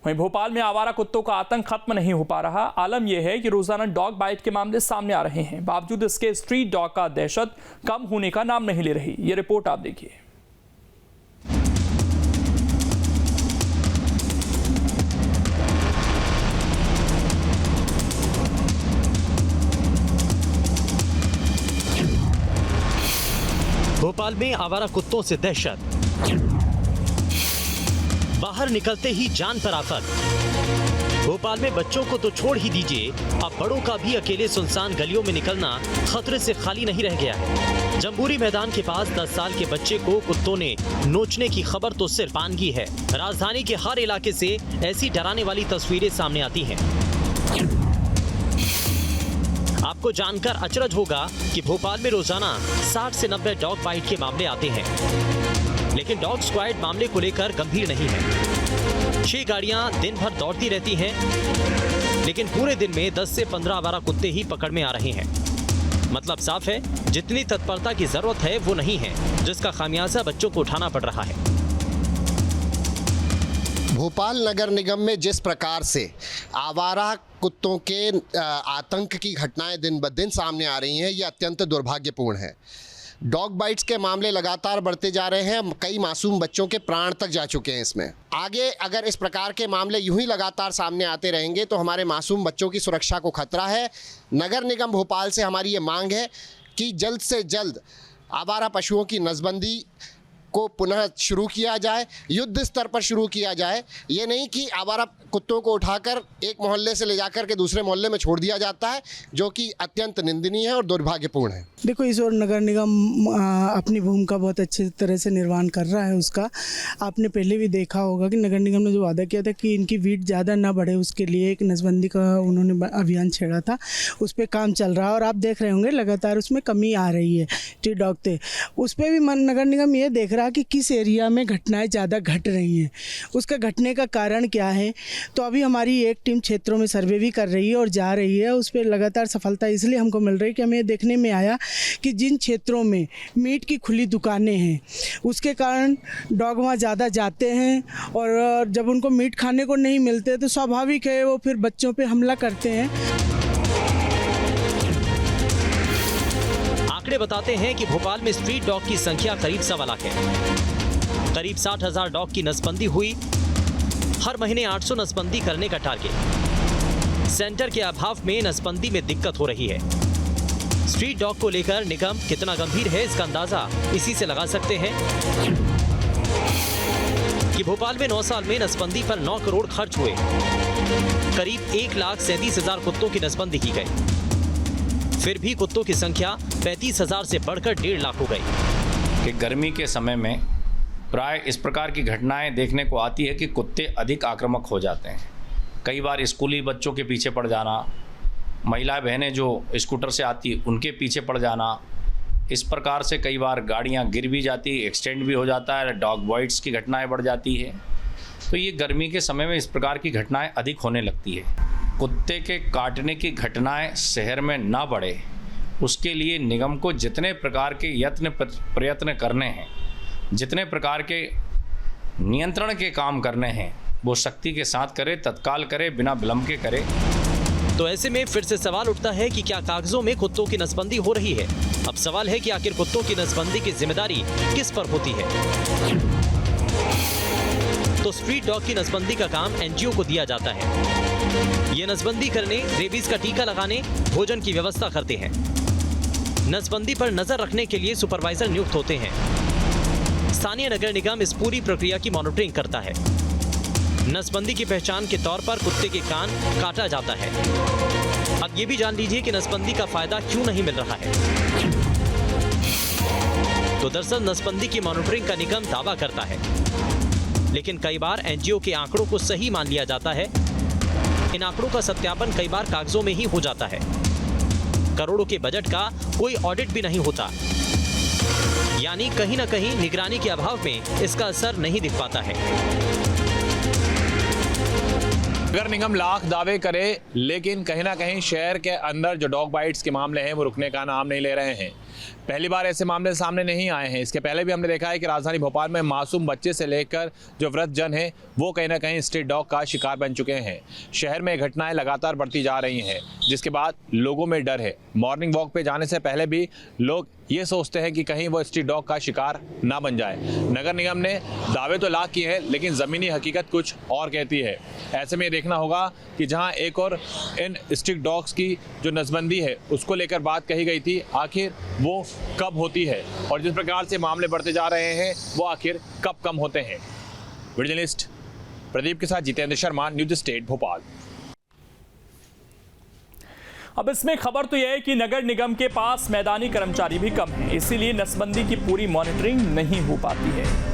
वहीं भोपाल में आवारा कुत्तों का आतंक खत्म नहीं हो पा रहा। आलम यह है कि रोजाना डॉग बाइट के मामले सामने आ रहे हैं, बावजूद इसके स्ट्रीट डॉग का दहशत कम होने का नाम नहीं ले रही। ये रिपोर्ट आप देखिए। भोपाल में आवारा कुत्तों से दहशत, बाहर निकलते ही जान पर आफत। भोपाल में बच्चों को तो छोड़ ही दीजिए, अब बड़ों का भी अकेले सुनसान गलियों में निकलना खतरे से खाली नहीं रह गया है। जम्बूरी मैदान के पास 10 साल के बच्चे को कुत्तों ने नोचने की खबर तो सिर्फ आनगी है। राजधानी के हर इलाके से ऐसी डराने वाली तस्वीरें सामने आती हैं। आपको जानकर अचरज होगा कि भोपाल में रोजाना 60 से 90 डॉग बाइट के मामले आते हैं, लेकिन डॉग स्क्वाड मामले को लेकर गंभीर नहीं है। 6 गाड़ियां दिन भर दौड़ती रहती हैं, लेकिन पूरे दिन में 10 से 15 आवारा कुत्ते ही पकड़ में आ रहे हैं। मतलब साफ है, जितनी तत्परता की जरूरत है वो नहीं है, जिसका खामियाजा बच्चों को उठाना पड़ रहा है। भोपाल नगर निगम में जिस प्रकार से आवारा कुत्तों के आतंक की घटनाएं दिन ब दिन सामने आ रही हैं, ये अत्यंत दुर्भाग्यपूर्ण है। डॉग बाइट्स के मामले लगातार बढ़ते जा रहे हैं, कई मासूम बच्चों के प्राण तक जा चुके हैं इसमें। आगे अगर इस प्रकार के मामले यूं ही लगातार सामने आते रहेंगे तो हमारे मासूम बच्चों की सुरक्षा को खतरा है। नगर निगम भोपाल से हमारी ये मांग है कि जल्द से जल्द आवारा पशुओं की नसबंदी को पुनः शुरू किया जाए, युद्ध स्तर पर शुरू किया जाए। ये नहीं कि आवारा कुत्तों को उठाकर एक मोहल्ले से ले जाकर के दूसरे मोहल्ले में छोड़ दिया जाता है, जो कि अत्यंत निंदनीय है और दुर्भाग्यपूर्ण है। देखो, इस ओर नगर निगम अपनी भूमिका बहुत अच्छी तरह से निर्वहन कर रहा है उसका। आपने पहले भी देखा होगा कि नगर निगम ने जो वादा किया था कि इनकी वीट ज़्यादा ना बढ़े, उसके लिए एक नसबंदी का उन्होंने अभियान छेड़ा था, उस पर काम चल रहा है और आप देख रहे होंगे लगातार उसमें कमी आ रही है। स्ट्रीट डॉग थे, उस पर भी नगर निगम ये देख रहा है कि किस एरिया में घटनाएं ज़्यादा घट रही हैं, उसका घटने का कारण क्या है। तो अभी हमारी एक टीम क्षेत्रों में सर्वे भी कर रही है और जा रही है, उस पर लगातार सफलता इसलिए हमको मिल रही है कि हमें देखने में आया कि जिन क्षेत्रों में मीट की खुली दुकानें हैं, उसके कारण डॉग वहाँ ज़्यादा जाते हैं और जब उनको मीट खाने को नहीं मिलते तो स्वाभाविक है वो फिर बच्चों पे हमला करते हैं। आंकड़े बताते हैं कि भोपाल में स्ट्रीट डॉग की संख्या करीब 1.25 लाख है। करीब 60,000 डॉग की नसबंदी हुई, हर महीने 800 नसबंदी करने का टारगेट। सेंटर के अभाव में नसबंदी में दिक्कत हो रही है। स्ट्रीट डॉग को लेकर निगम कितना गंभीर है, इसका अंदाजा इसी से लगा सकते हैं कि भोपाल में 9 साल में नसबंदी पर 9 करोड़ खर्च हुए। करीब 1,37,000 कुत्तों की नसबंदी की गई। फिर भी कुत्तों की संख्या 35,000 से बढ़कर 1.5 लाख हो गई। कि गर्मी के समय में प्राय इस प्रकार की घटनाएं देखने को आती है कि कुत्ते अधिक आक्रामक हो जाते हैं। कई बार स्कूली बच्चों के पीछे पड़ जाना, महिला बहनें जो स्कूटर से आती उनके पीछे पड़ जाना, इस प्रकार से कई बार गाड़ियां गिर भी जाती, एक्सीडेंट भी हो जाता है, डॉग बाइट्स की घटनाएं बढ़ जाती है। तो ये गर्मी के समय में इस प्रकार की घटनाएं अधिक होने लगती है। कुत्ते के काटने की घटनाएं शहर में ना बढ़े, उसके लिए निगम को जितने प्रकार के प्रयत्न करने हैं, जितने प्रकार के नियंत्रण के काम करने हैं, वो सख्ती के साथ करे, तत्काल करे, बिना विलंब के करे। तो ऐसे में फिर से सवाल उठता है कि क्या कागजों में कुत्तों की नसबंदी हो रही है। अब सवाल है कि आखिर कुत्तों की नसबंदी की जिम्मेदारी किस पर होती है। तो स्ट्रीट डॉग की नसबंदी का काम एनजीओ को दिया जाता है। ये नसबंदी करने, रेबीज का टीका लगाने, भोजन की व्यवस्था करते हैं। नसबंदी पर नजर रखने के लिए सुपरवाइजर नियुक्त होते हैं। स्थानीय नगर निगम इस पूरी प्रक्रिया की मॉनिटरिंग करता है। नसबंदी की पहचान के तौर पर कुत्ते के कान काटा जाता है। अब ये भी जान लीजिए कि नसबंदी का फायदा क्यों नहीं मिल रहा है। तो दरअसल नसबंदी की मॉनिटरिंग का निगम दावा करता है, लेकिन कई बार एनजीओ के आंकड़ों को सही मान लिया जाता है। इन आंकड़ों का सत्यापन कई बार कागजों में ही हो जाता है। करोड़ों के बजट का कोई ऑडिट भी नहीं होता, यानी कहीं ना कहीं निगरानी के अभाव में इसका असर नहीं दिख पाता है। नगर निगम लाख दावे करे, लेकिन कहीं ना कहीं शहर के अंदर जो डॉग बाइट्स के मामले हैं वो रुकने का नाम नहीं ले रहे हैं। पहली बार ऐसे मामले सामने नहीं आए हैं। इसके पहले भी हमने देखा है कि राजधानी भोपाल में मासूम बच्चे से लेकर जो वृद्धजन हैं वो कहीं ना कहीं स्ट्रीट डॉग का शिकार बन चुके हैं। शहर में घटनाएं लगातार बढ़ती जा रही हैं, जिसके बाद लोगों में डर है। मॉर्निंग वॉक पे जाने से पहले भी लोग ये सोचते हैं कि कहीं वो स्ट्रीट डॉग का शिकार ना बन जाए। नगर निगम ने दावे तो लाख किए हैं, लेकिन ज़मीनी हकीकत कुछ और कहती है। ऐसे में ये देखना होगा कि जहां एक और इन स्ट्रीट डॉग्स की जो नसबंदी है उसको लेकर बात कही गई थी, आखिर वो कब होती है और जिस प्रकार से मामले बढ़ते जा रहे हैं वो आखिर कब कम होते हैं। वीडियो जर्नलिस्ट प्रदीप के साथ जितेंद्र शर्मा, न्यूज स्टेट भोपाल। अब इसमें खबर तो यह है कि नगर निगम के पास मैदानी कर्मचारी भी कम हैं, इसीलिए नसबंदी की पूरी मॉनिटरिंग नहीं हो पाती है।